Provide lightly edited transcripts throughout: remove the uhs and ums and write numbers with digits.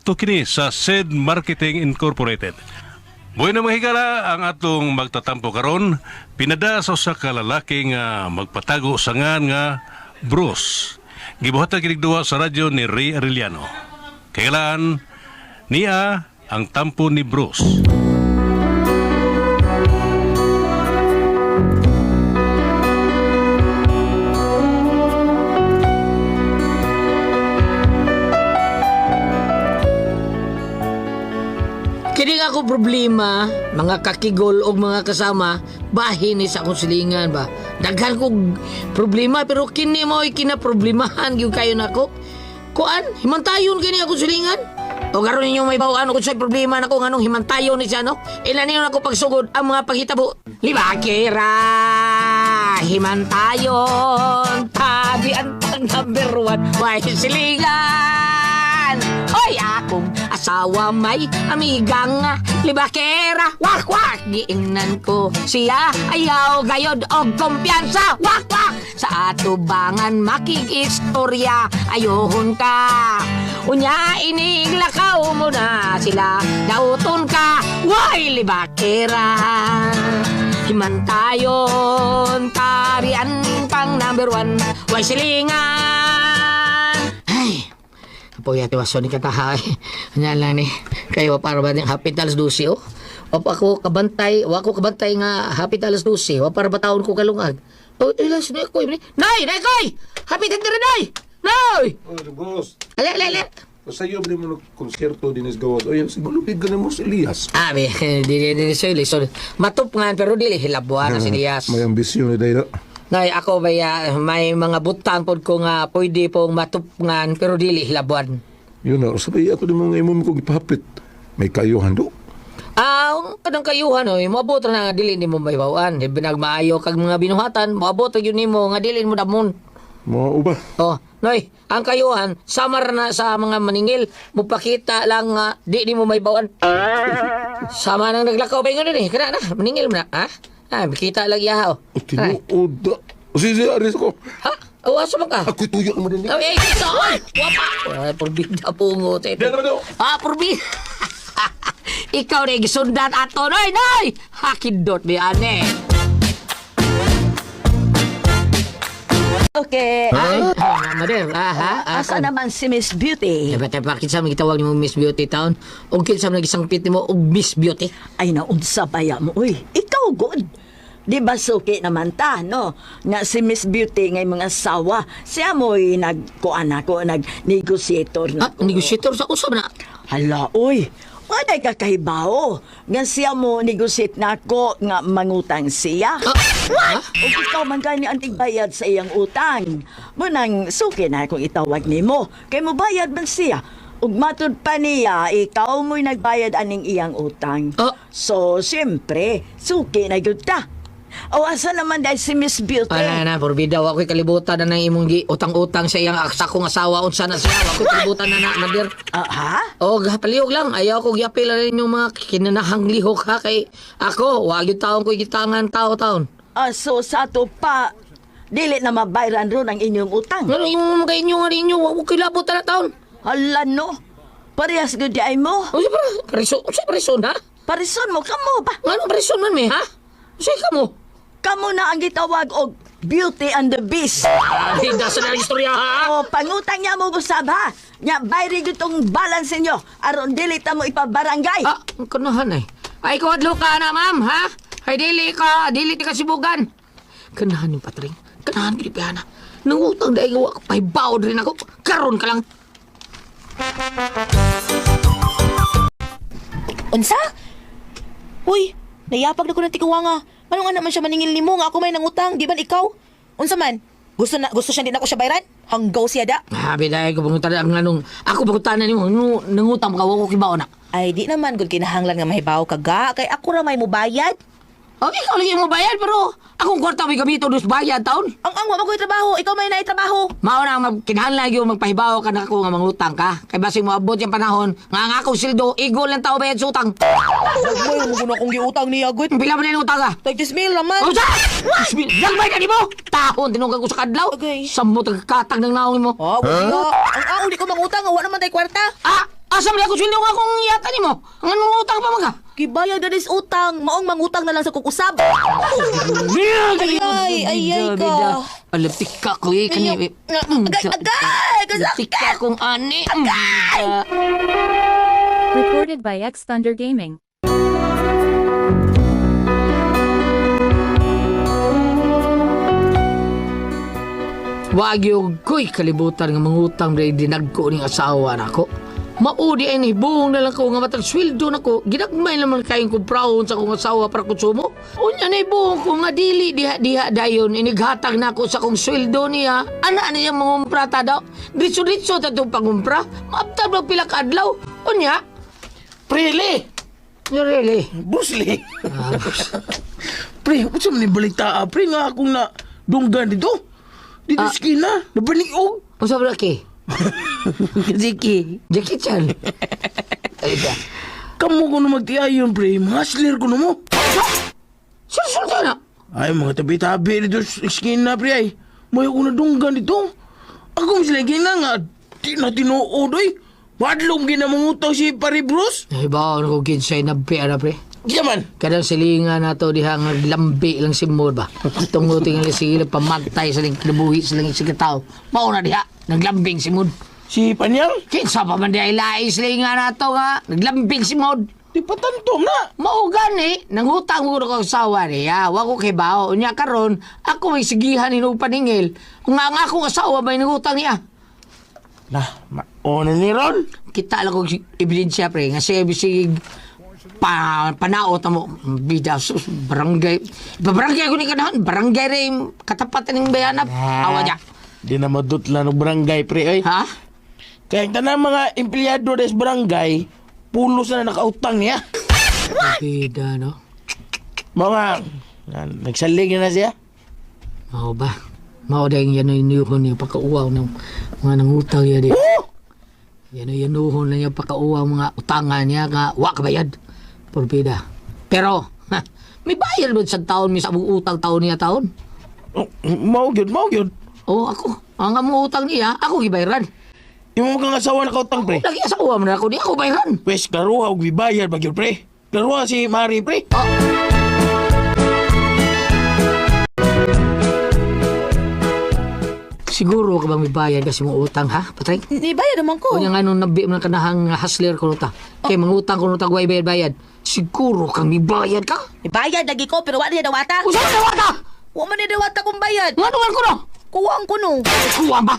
produkto kini sa SED Marketing Incorporated. Buhay na mga higala ang atong magtatampo karon, pinada sa usa ka lalaki nga magpatago sa ngan nga Bruce. Gibuhatan kinigduwa sa radyo ni Ray Arellano. Kailan niya ang tampo ni Bruce. Kini nga ako problema, mga kakigol o mga kasama, bahin ni sa akong silingan ba. Daghan kong problema, pero kini mo ay kinaproblemahan yung kayo nako. Kuan, himantayon kini akong silingan. O karon ninyo may bawaan ako sa problema nako nganong himantayon ni siya, no? Ilan ninyo nako pagsugod ang mga paghitabo. Libakira, himantayon, tabi ang number 1, may silingan. Hoy, akong asawa may amigang libakera. Wak, wak, giingnan ko siya. Ayaw gayod og kumpiyansa. Wak, wak, sa atubangan makikistorya. Ayohon ka. Unya, iniglakaw mo na sila. Dauton ka. Way, libakera. Himantayon, tarian pang number 1. Way, silingan. Ay, Poy, ati waso ni katahay. Ano lang ni. Kayo para ba ng hapit alas 12, oh? Wapa ako kabantay nga hapit alas 12. Wapa para ba taon ko kalungag? Oh, ilas na ko. Nay, koy! Hapit ang tira, nay! Nay! Oh, boss. Ale. Sa iyo, ba mo konserto din is gawad? O yan, si malupig ka na mo si Elias. Abi, di sorry. Matup nga, pero dili hilabuan na si Elias. May ambisyon ni Dayda. Nay, ako ba may mga butang pod ko nga pwede pong matupngan pero dili hilabuan. Yun na, sabi ato din mga imong kong ipahapit. May kayuhan do. Kadang kayuhan oy, moabot ra nga dili nimo mahibawan. Di binagmaayo kag mga binuhatan, moabot ra gyud nimo nga dili mo damon. Mga uba. Oh, noy, ang kayuhan samar na sa mga maningil, mupakita lang nga di nimo mahibawan. Sama nang naglakaw pa ngano ni, kana na maningil mo na, ha? Makita lagi ha. O, tinuod da. O, sige, aris ko. Ha? Awas mo ka? Ako'y tuyo naman din. Ay, saan? Wapa! Purbida pungot. Diyan naman daw. Purbida. Ikaw na gisundan ato, noy! Hakindot ni ane. Okay. Madam, Asa naman si Miss Beauty? Bakit sa mga gitawag ni mo Miss Beauty Town? O kinsa mo nagisangpit ni mo og Miss Beauty? Ay, naunsa baya mo. Uy, ikaw good. Di ba suki naman ta, no? Nga si Miss Beauty ngay mga sawa. Siya mo'y nag-negotiator na. Negotiator sa usap na. Hala, uy. Waday ka kahibaw. Nga siya mo negotiate na ako nga mangutang siya. What? O ikaw man gani ang tigbayad sa iyang utang. Munang suki na akong itawag nimo. Kay mo bayad man siya. Ug matud pa niya, ikaw mo'y nagbayad aning iyang utang. So, siyempre, suki na gyud ta. O asa naman dahil si Miss Beauty? Purbida, ako'y kalibutan na ng imong utang-utang sa iyang sa kong asawa. Unsa na siya, ako'y kalibutan na nadir. Ha? O, palihog lang. Ayaw ko gyapil na rin yung mga kinanahang lihok ha. Kay ako, wag yung taon ko gitangan tao-taon. So, sa to pa, dili na mabayran ron ang inyong utang. Ano yung mga inyo nga rin nyo, wag ko kilabutan na taon. Hala no, parehas gud di ay mo. O, siya preson ha? Parison mo, kamo ba? Ano preson man me ha? Siya ka mo. Kamo na ang gitawag og Beauty and the Beast. Hindi sa na istorya ha? O, pangutang niya mo gusab ha. Nya, bayri gud tong balance ninyo. Aron dili ta mo ipabarangay. Ang kanahan ay. Ay, kawadlo ka na ma'am ha? Ay, dili ti ka sibugan. Kanahan yung patring. Kanahan Pilipiyana. Nangutang dahil gawa ka, pahibaw rin ako. Karon ka lang. Unsa? Uy, nayapag na ko ng tikuwanga. Manong anak man siya maningil ni mo nga ako may nangutang, di ba ikaw? Unsa man? Gusto siya din ako siya bayran? Hanggaw siya da? Biday ko pangutan ang nganong. Ako pangutan na nimo, nangutang ka, wako kibaw na. Ay, di naman gud kinahanglan nga mahibaw ka ga, kay ako ra may mubayad. Ikaw lagi mo bayad, pero akong kwarta may gamito dos bayad taon. Ang wa ko trabaho, ikaw may naitrabaho. Mao na kinahanglan gyud magpahibaw ka na ako nga mangutang ka. Kay basig mo abot yung panahon nga ang akong sildo igol lang tao bayad sa utang. Nagmoy mo kuno akong giutang niya gud. Pila man yung utang ka? 30,000 naman. Sa! Yagbay ka ni mo! Tahon, tinungkag ko sa kadlaw. Okay. Sammo tagakatag ng naong mo. Ang di ko mangutang, wa naman tay kwarta. Asa man ako sweldo nga akong yata nimo? Ang anong utang pa mga? Gibayad na dis utang. Maong mangutang na lang sa kukusab. Ay, ka. Palapik ka ko eh. Kani. Agay! Palapik ka kong ani. Recorded by X Thunder Gaming. Wag yung ko'y kalibutan nga mangutang dahil dinagko ning asawa nako. Maudi ay buong na lang ko nga matag sweldo nako. Ginagmay naman kayong kumprahon sa kong asawa para konsumo. Unya na buong ko nga dili diha dayon inighatag nako sa kong sweldo niya. Ana niya mangumprata daw. Ditso-ditso ta itong pangumpra. Maabtab lang pila ka adlaw. Unya. Pre, Really? Bruce Lee. Pre, unsa man ni balita pre nga akong na dunggan dito. Dito sa skina, nabaniog. Unsa ba ki? Sige. Jackie Chan. Ay ka. Kamu ko na magtiayon, pre. Mahasler ko na mo. Susunod na. Ay, mga tabi-tabi dito sa skina, pre, ay. May ako na dunggan dito. Ako sila gina nga. Di na tinuod, ay. Wadlong ginamangutaw si pare Bruce. Ay ba ako kinsay na pera pre. Yaman. Kadang silingan na to diha nga lambi lang si Mod ba. Tungo tingali sila pamantay sa ling kinabuhi sa lang sige tao. Mao na diha naglambing si Mod. Si Panyang? Kinsa pa man diha ilay silingan na to nga naglambing si Mod. Di patantom na. Mao gani nangutang mo ko asawa niya. Wa ko kay bao nya karon ako may sigihan ni paningil. Nga nga akong asawa may nangutang niya. Nah, mauna ni Ron. Kita lang kong ebidensya pre nga siya bisig panaot mo bida sus barangay barangay ko ni kanahan barangay rin katapatan ng bayanap awa niya Di na madutla ng barangay, pre, ay. ha? Kaya tanang mga empleyado des barangay, pulos na nakautang niya. Bida no Mga, nagsalig na siya. mao ba mao dahil yan yung inuhon niya pagkauwaw ng mga nangutang niya di yan yung inuhon na niya pagkauwaw mga utangan niya nga wa kabayad porbida pero may bayad ba sa taon may sabong utang taon niya taon Oh, mau gyud. o ako ang among utang niya ako gibayran Yung mga asawa nakautang, pre. lagi asawa man ako di ako bayran Wes, karuha og bibayad bagyod, pre. Karuha si Mari, pre. siguro ka bang may bayad kasi mong utang ha patay Nibayad naman ko. o yung anong nabi mo ng kanahang hustler ko nuta kay mangutang ko nuta guay bayad siguro kang may bayad ka Nibayad lagi ko pero wala niya dawata. o saan nawata Wa man niya dawata kung bayad. nga naman ko no Kuwang ko no. kuha ba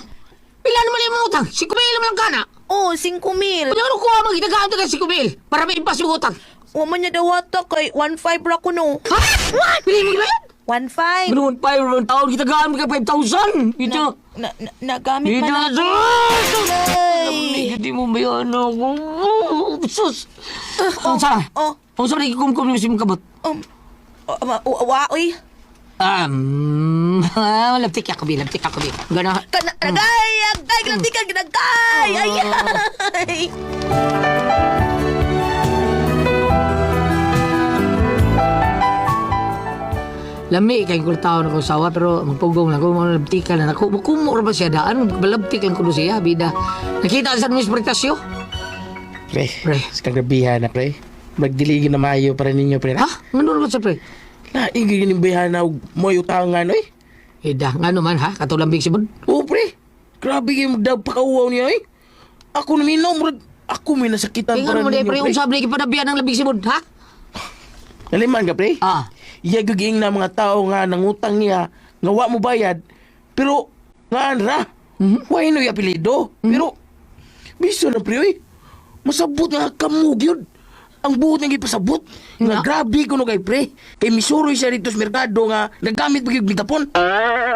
pila naman yung mga utang 5,000 naman lang kana Oh, 5,000. o yung ano kuha mo gitagaan to ng 5,000 para may impas yung utang Wa man niya dawata kay 1,500 ra ko no. ha? pili mo bayad 1,500. Minuman pa yung taon gitagaan mo ka 5,000 ito Nagamit ito man ako. hindi mo bayan ako sus ang saan Oh, ang saan ikikumkum yung simong kabot oy. Laptik ako, Bi. Gana. Agay, ganti ka, ginagay. Ay. Lami, kay ko tao na ko sawa, pero magpugong na ko, mga labtikan na ako. Kumura ba siya daan? Balabtik lang ko doon siya, bida. Nakita sa mis pritasyo? Pre, Pre. sa kagabihan na, pre. Magdiligin na mayo para ninyo, pre. Ha? Ngano naman sa pre? Na, igigin yung bihan na mo utangan, oy. Ida, nga naman ha? Katulambing si Bud? Oo, pre. Grabe yung magdagpakauwaw niya, oy. Ako na minaw, murag. Ako may nasakitan Tingnan para mo na, ninyo, pre, pre. kung sabi na ipanabihan ng labing si Bud, ha? Naliman ka, pre? Ah. Iyagiging na mga tao nga nangutang niya, nga wa mo bayad. Pero, nga anra, wa ino yung apelido. Pero, biso na, pre, oy. Masabot nga kamug yun. Ang buot nga ipasabot. Nga grabe ko no kay pre. Kay misuroy siya dito sa merkado nga nagamit pag bitapon.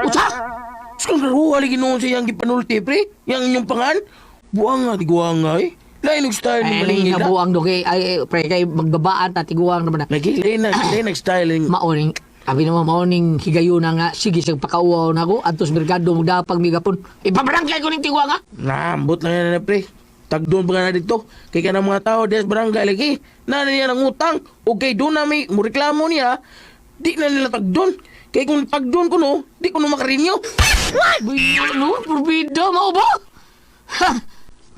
Usa? Saan karuha lagi noon sa iyang gipanulti pre? Yang inyong pangan? Buang nga, tiguang nga eh. Lain og style ng Ay, malingid na. nabuang do kay, ay, pre, kay magbabaan, tatiguang naman na. Lagi, lain nag style. Maoning, sabi naman, maoning higayon na nga, sige, sa pakauwaw na ako, atos merkado mo dapag migapon. Ipabarangay ko ng tigwa nga. Naambot na yan na pre. Tagdoon pa nga na dito. Kay ka ng mga tao des barangay lagi. Na niya ng utang. O kay doon na may mureklamo niya. Di na nila tagdoon. Kay kung tagdoon ko no, di ko no makarinyo. Uy, ano? Purbida, mao ba? Ha?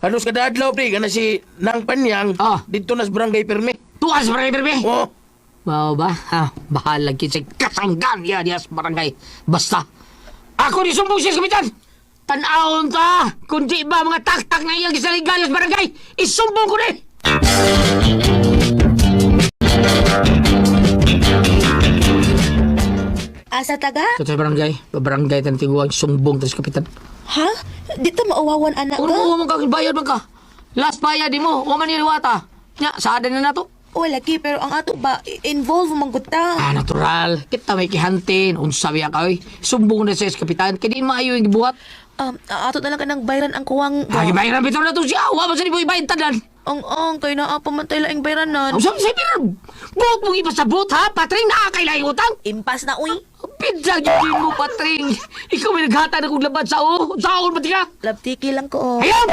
Halos kada adlaw, pre, kana si Nang Panyang, Ah. dito na sa barangay permit. Tuwas barangay perme. Oh, Mao ba? Ha, bahala kita sa kasanggan ya dias barangay. Basta ako ni sumbong siya sa kapitan. Tan-awon ta. Kung di ba mga taktak na iyang gisaligalas barangay, isumbong ko ni. Asa taga? Sa barangay tan tiguang sumbong ta sa kapitan. Ha? Di ta maawawan anak Kung ka? mo ka bayad man ka. Last bayad di mo, wa man ni liwata. Nya, saada na nato. O lagi, pero ang ato ba, involve mong ta. Ah, natural. Kita may kihantin. Unsa biya ka, oy. Sumbong na siya sa kapitan. Kaya di maayo yung gibuhat. Ato na lang ka ng bayran ang kuwang... Lagi bayaran bitaw na to siya. Wa man sa di mo ibayad tanan. Ang kay naa pamantay laing bayranan. Ang sabi sa'yo, pero buhok mong ipasabot, ha? Patring, nakakailaing utang. Impas na, uy. Pidsa yun mo, Patring. Ikaw may naghata na kong laban sa o. Saon, pati ka. Labtiki lang ko. Ayan!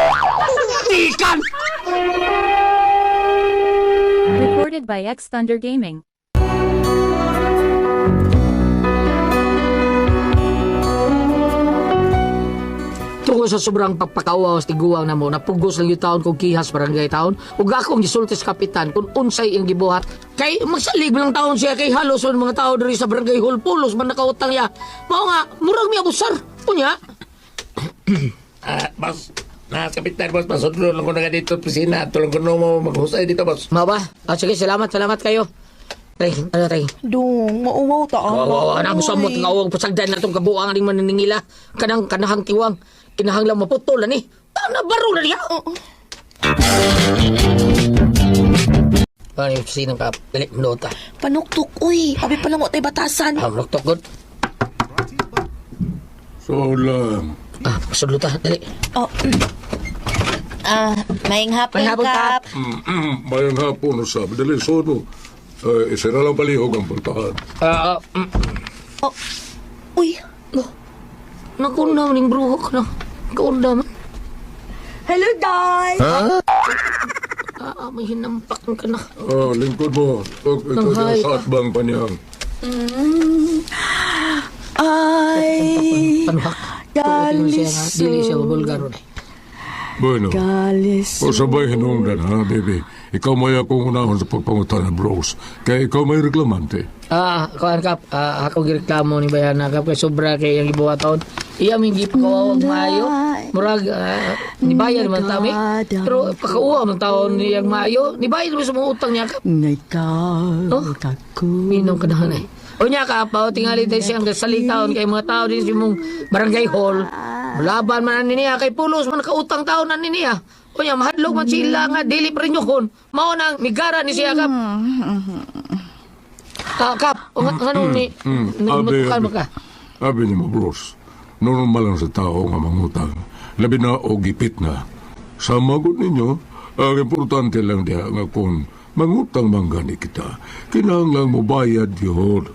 Tikan! Recorded by X Thunder Gaming. Tungkol sa sobrang pagpakawaw sa tiguang na mo, napugos lang yung taon kong kihas barangay taon, ug akong gisulti sa kapitan kung unsay ang gibuhat. Kay magsalig lang taon siya kay halos ang mga tao diri sa barangay hall, pulos man nakautang niya. Mao nga, murag mi abusar. Kunya, boss. Kapitan, boss. Masudlo lang ko na dito sa opisina. Tulong ko na mo maghusay dito, boss. mao ba? Sige, salamat kayo. Tay. Dong, mauwaw ta. Anang samot nga awang pasagdan natong kabuang aning maniningila. Kanahang tiwang. Kinahanglang maputol ani. Tana baro na niya. Ano yung sinang ka? Dali, nota. Panuktok, uy. Abi pa lang mo tayo batasan. Noktok good. So lang. Pasudlo ta. Dali. Maing hapon, Maing hapon, Kap. Mayang hapon usab. Dali, so no. Isira lang palihog ang puntahan. Uy, Nakunda maning bruhok na. Nakunda man. Hello, guys! May hinampak ka na. Lingkod mo. Ikaw Hi. din sa atbang Panyang. Ay, Panuhak. galis. Dili siya bulgaro na. Bueno. Galis. O sabay hinungdan ha, baby. Ikaw may akong unahon sa pagpangutan ng bros. Kaya ikaw may reklamante. Kuan Kap, ako gireklamo ni Bayana Kap kay sobra kay yung gibuhaton. Iya mingi pakawawag maayo. Murag ni bayan man tami. Pero pakauwa man taon niyang maayo. Ni bayan mo sa mga utang niya Kap. Ngayon, Oh? kako. Minong kanahan ay. O niya Kap, tingali tayo siyang salitaon kay mga tao din sa mong barangay hall. Malaban man niya kay pulos man nakautang taon na niya. O niya, mahadlog man sila nga dili pa rin yun. Mao nang migara ni siya Kap. Kap, ano ni? Nagmutukan mo ka? Abi ni mo, bros. Normal lang sa tao nga mangutang. Labi na o gipit na. Sa magot ninyo, ang importante lang diha nga kung mangutang manggani kita, kinahanglan mo bayad yun.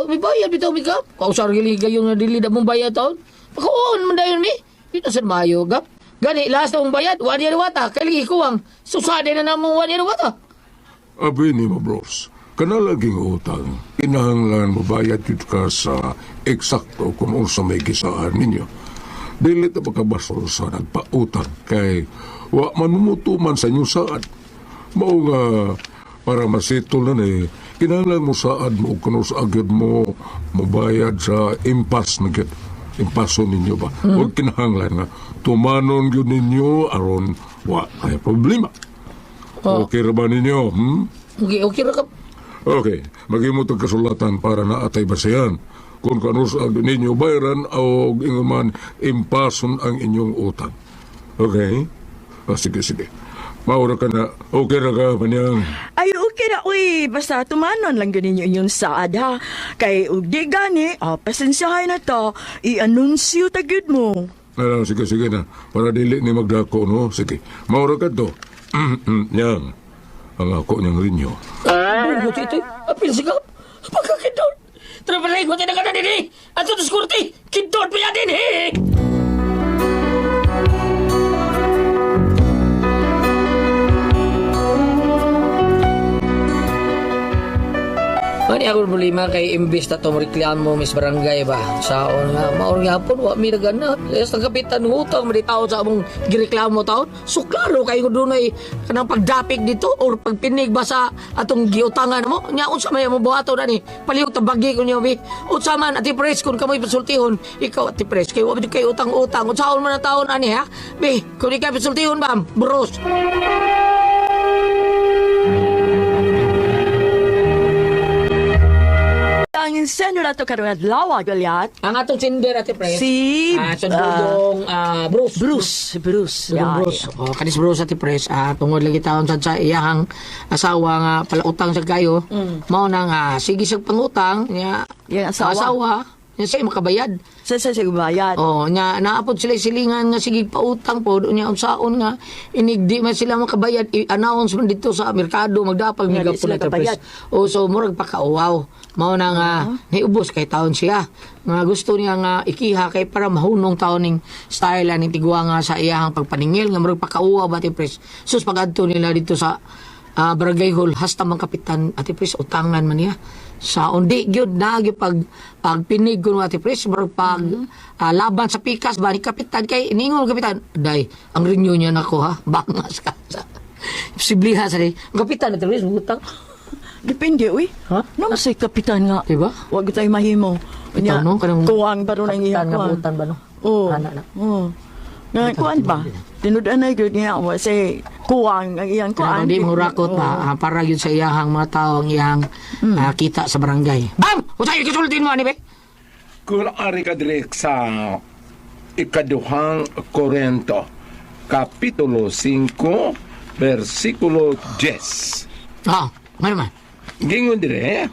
May bayad bitaw mi Kap. Kausar gili kayo nga dili na mong bayad taon. Pagkaon man dayon ni. Dito sa Mayo Kap. Gani last na mong bayad, 1 year wata. Kaya kuwang susade na namong 1 year wata. Abi ni mo, bros. Kanalaging utang, kinahanglan mo bayad yun ka sa eksakto kung unsa may gisaan ninyo. Dili na pagkabasol sa nagpautang kay wa man mumutuman sa inyo saad. Mao nga para masitol na ni, kinahanglan mo saad mo kung sa agad mo mabayad sa impas na gid. Impaso ninyo ba? Huwag kinahanglan nga tumanon yun ninyo aron wa may problema. Okay ra ba ninyo? Okay ra Kap. Okay, magimutog kasulatan para naatay basayan. Kung kanus ang ninyo bayaran o inguman impason ang inyong utang. Okay? Sige. Maura ka na. Okay ra ka, Panyang. Ay, okay na, uy. Basta tumanon lang ganin yung saad, ha. Kay, ugdi gani, pasensyahay na to. I-anunsyo tagid mo. Sige na. Para dili ni magdako, no? Sige. Maura ka to. Yang. Ang ako niyang rinyo. Bugot ito. Apil si Kap. Pagkakindot. Trabalay ko tayo na din eh. At ito skurti. Kindot pa yan din eh. Ano ako problema kay imbis na itong reklamo, Miss Barangay ba? Saon nga, maon nga po, wa mi nagana. Yes, ang kapitan ng utang, may tao sa among gireklamo taon. So, klaro, kayo ko doon ay kanang pagdapig dito or pagpinig ba sa atong giutangan mo? Nya, unsa may mo buhato na ni? Palihot ang bagi ko niyo, bi. Unsa man, Ate Pres, kung kamoy pasultihon, ikaw, Ate Pres, kayo, wabid kayo utang-utang. Unsaon man na taon, ani, ha? Bi, kung ikaw pasultihon ba, bros. Ang sender ato karon adlaw Goliath. Ang atong sinder, Ate Pres. Si Sundudong Bruce. Bruce. Yeah, Bruce. Oh, kanis Bruce Ate Pres, tungod lagi taon sa iyang asawa nga palautang sa kayo. Mao nang sige sa pangutang niya. Yang asawa. Niya siya makabayad. Sa bayad. Oh, nya naapod sila silingan nga sige pautang po nya unsaon nga inigdi man sila makabayad i-announce man dito sa merkado magdapag Nga, miga di po sila na Ate Pres. kabayad. Oh, so murag pakauwaw. Mao nang niubos kay taon siya. Nga gusto niya nga ikiha kay para mahunong taon ning style ni tigwa nga sa iyang pagpaningil nga murag pakauwaw ba Ate Pres. Sus pagadto nila dito sa Barangay Hall hasta mang kapitan Ate Pres utangan man niya. Sa undi gyud na gyud pagpinig ko Ate Pres murag pag laban sa pikas ba ni kapitan kay ningon kapitan day ang renew niya nako ha bangas ka sa posibliha sa ni kapitan Ate Pres butang Depende, uy. Ha? Nang si kapitan nga. diba Wag tayo mahimo. Ikaw, no? Kanang Kuwang baro nang iya kapitan nga kuwang. butan ba no Oo. Ana na. Oo. Nga, kuwang ba? Tinudan na yun niya. Kasi kuwang ang iyang Kaya kuwang. di mo rakot ba para yun sa iyahang mga tao ang iyang kita sa barangay. Bam! Usay kasultin mo ani be. Kung ari ka direk sa ikaduhang Korento, Kapitulo 5, versikulo 10. Ano man? Gingon dire,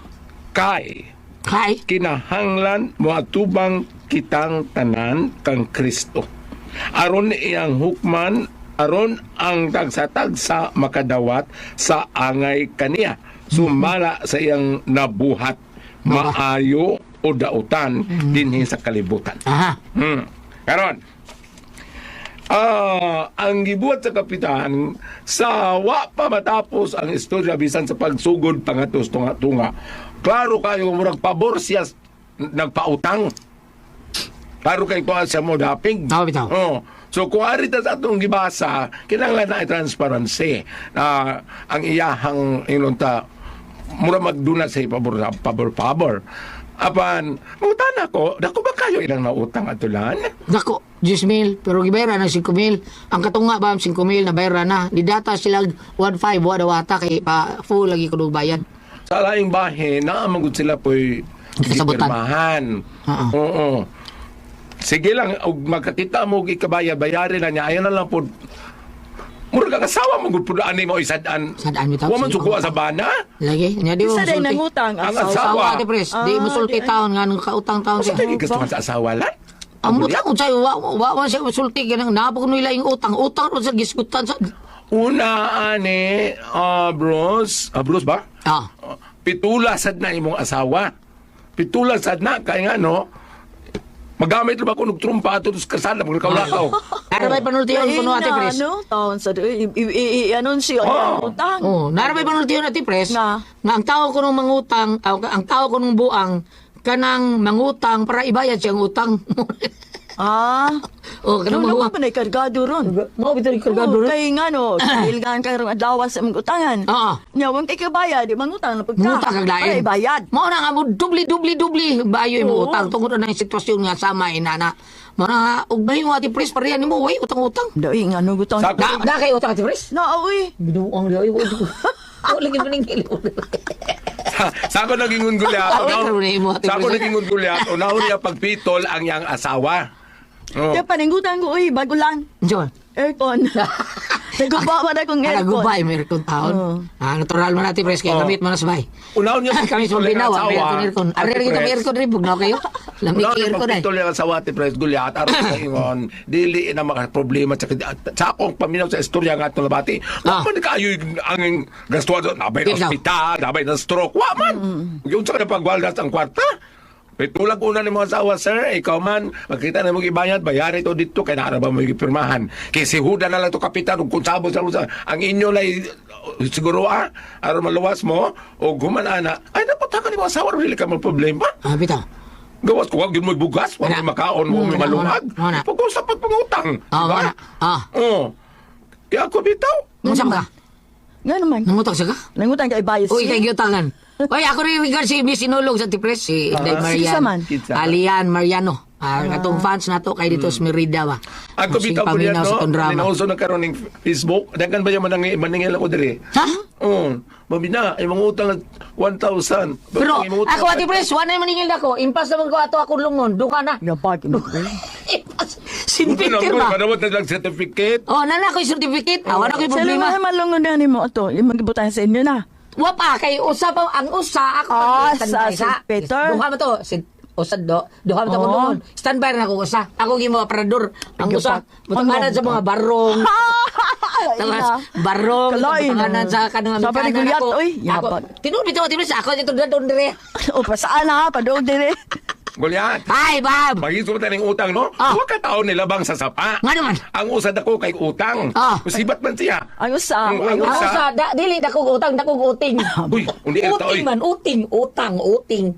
kay kinahanglan mo atubang kitang tanan kang Kristo. Aron iyang hukman, aron ang tagsa-tagsa makadawat sa angay kaniya. Sumala sa iyang nabuhat, maayo o dautan dinhi sa kalibutan. Aha. Karon, ang gibuhat sa kapitan sa wa pa matapos ang istorya bisan sa pagsugod pangatos tunga-tunga. Klaro kayo murag pabor siya nagpautang. Klaro kayo ko siya mo daping. Bitaw. Oh. So kung arita sa atong gibasa, kinahanglan na transparency. Ang iyahang inunta mura magduna sa pabor. Apan, utang ako, dako ba kayo ilang nautang atulan? Dako, 10,000 pero gibayran ng 5,000. Ang katunga ba 5,000 na bayaran na. Di data sila 1,500 wada wata kay pa full lagi kuno bayad. Sa laing bahin, naamagod sila po'y Kasabutan. gipirmahan. Oo. Sige lang, magkakita mo ikabayad-bayarin na niya. Ayan na lang po. Mura ka kasawa mo po ani mo isadaan. Sadaan bitaw. Huwag man sukuha sa bana. Lagi, nya di mo Isa day sulti. nangutang Ang asawa. asawa. Asawa Ate Pres, di mo sulti taon nga nung kautang taon Kasi siya. tayo gusto sa asawa lang. Ang utang unsay wa siya sulti ganang napag nila yung utang. Utang ro sa gisgutan sa. Una, ani, bros ba? Pitulasad na imong asawa. Pitulasad na, kaya nga no, magamit na ba kung nagtrumpa ato sa kasala, magkakaulakaw. Narabay panultiyon kuno Ate Pres. Ano? Taon sa i-anunsyo ang utang. Oh, narabay panultiyon Ate Pres. Na. Nga ang tao ko nung mangutang, ang tao ko nung buang kanang mangutang para ibayad siyang utang. Oh, kanang Ano mangutang. naman pa na ikargado ron? Mo bitaw kargado ron. Kay nga no, ilgan ka ron adlawas sa mga utangan. Oo. Nya, wang kay kabayad, mangutang na pagka. Mangutang kag lain. Para ibayad. Mao na nga mo dubli bayo Oo. mo utang tungod na yung sitwasyon nga sama inana. Mao na nga ug bayo Ate Pres pareha nimo way utang-utang. Dai nga no gutang. Sa- Da kay utang Ate Pres. Na, uy. Biduang di ay. Oh, lagi maningil. Sa ako naging ungulyat. Karon ni mo, Ate Sa ako Pres. naging ungulyat. Unahon niya pagpitol ang iyang asawa. Oh. Kaya paningutang ko, uy, bago lang. Diyon. Aircon. Naguba man akong aircon. Nagubay may aircon taon. Natural man Ate Pres kay gamit man na sabay. Unahon niya Kami sa pagpitol ang binawa, may asawa. aircon. Ate Ari kita may Pres. aircon rin bugnaw kayo. Lamig Unahon niya aircon ay. pagpitol ang asawa Ate Pres Gulyat. Aron sa ingon, dili na makaproblema sa akong paminaw sa istorya nga itong labati. Wa man kaayo ang gastuado. Nabay na Ikaw. ospital, nabay na stroke. Wa man. Yung sa ka na pagwaldas ang kwarta. Tulag una ni mga asawa, sir, ikaw man, makita na mo ibayad, bayari ito dito, kaya naara ba mo ipirmahan. Kaya si Huda na lang ito kapitan, kung sabo sa ang inyo lay siguro aron maluwas mo o gumanana ay napatakan ni mo asawa rin ka mo problema. Bitaw. Gawas ko wag yun mo bugas, wag Wala. mo makaon mo Wala, malungag. wala. Pag-usap at pangutang. Wala. Oo. Kaya ako bitaw. Masam ka? Nga naman. Nangutang siya ka? Nangutan ka ibayad Uy, siya. kay Gyutangan. Uy, ako rin regard si Miss Inulog sa Tipres, si Inday sige Marian. saman. Alian Mariano. Katong fans na to, kay dito sa Merida ba? Ako Si bitaw ko paminaw yan, sa no? tong drama. Ninauso na karon ng Facebook. Dagan ba yung maningil ako diri? Ha? Oo. Mabina, ay mga utang at 1,000. Pero Ang utang ako at- ati pres, wala na maningil ako. Impas naman ko ato akong lungon. Doon ka na. Gapag. Impas. Buti Sinpicture na, ba? kadawat na lang certificate. Oh, nana ko yung certificate. Wala ko yung Sila problema. mga malungon na ni mo ito. Yung magibutang sa inyo na. Wapa, kay usa pa, ang usa, ako sa St. Peter. Duha mo to, usad do, duha mo to kung Oo. lungon. Standby na ako usa. Ako yung mga parador. Ang usa, butanganan sa mga barong. Tapos, barong, Kalain, butanganan sa kanang Sa Amerikana. Gulyat, Ako, oy, ako, yapag. tinulbit ako, ako yung tulad doon dire. O, pasaan ha? Padoog din eh. Goliath. Hi, Bob! Magiging taning utang, no? Ah. Huwag ka taon nila bang sa sapa. Nga naman. Ang usad ako kay utang. Ah. Sibat man siya. Ang usa. Ang Ang usa. usa, dili, dakog utang, dakog uting. Uy, hindi ka taoy. Uting man, uting, utang, uting.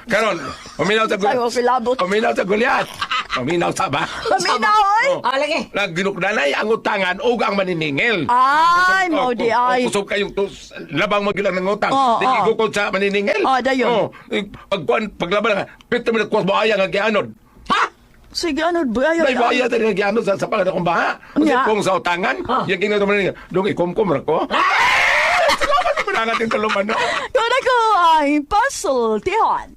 Karon, uminaw sa Ay, o, kilabot. Uminaw sa Goliath. Uminaw sa ba? Paminaw, oy! Oh. Ah, lagi. Nagginukdanay ang utangan o ang maniningil. Ay, mo di ay. Kusog kayong labang magilang ng utang. Oo, Di oo. igukod sa maniningil. Oo, dayon. Paglaban nga, pito mo na kuwas mo ayang ang gianod. Ha? Sige, ano, buhay. May baya tayo ng gianod sa pangalan akong baha. Kasi Nga. kung sa utangan, yung ginagawa mo na doon ikumkum ra ko. Salamat mo na natin taluman, no? Yun ako ay puzzle, tiyan.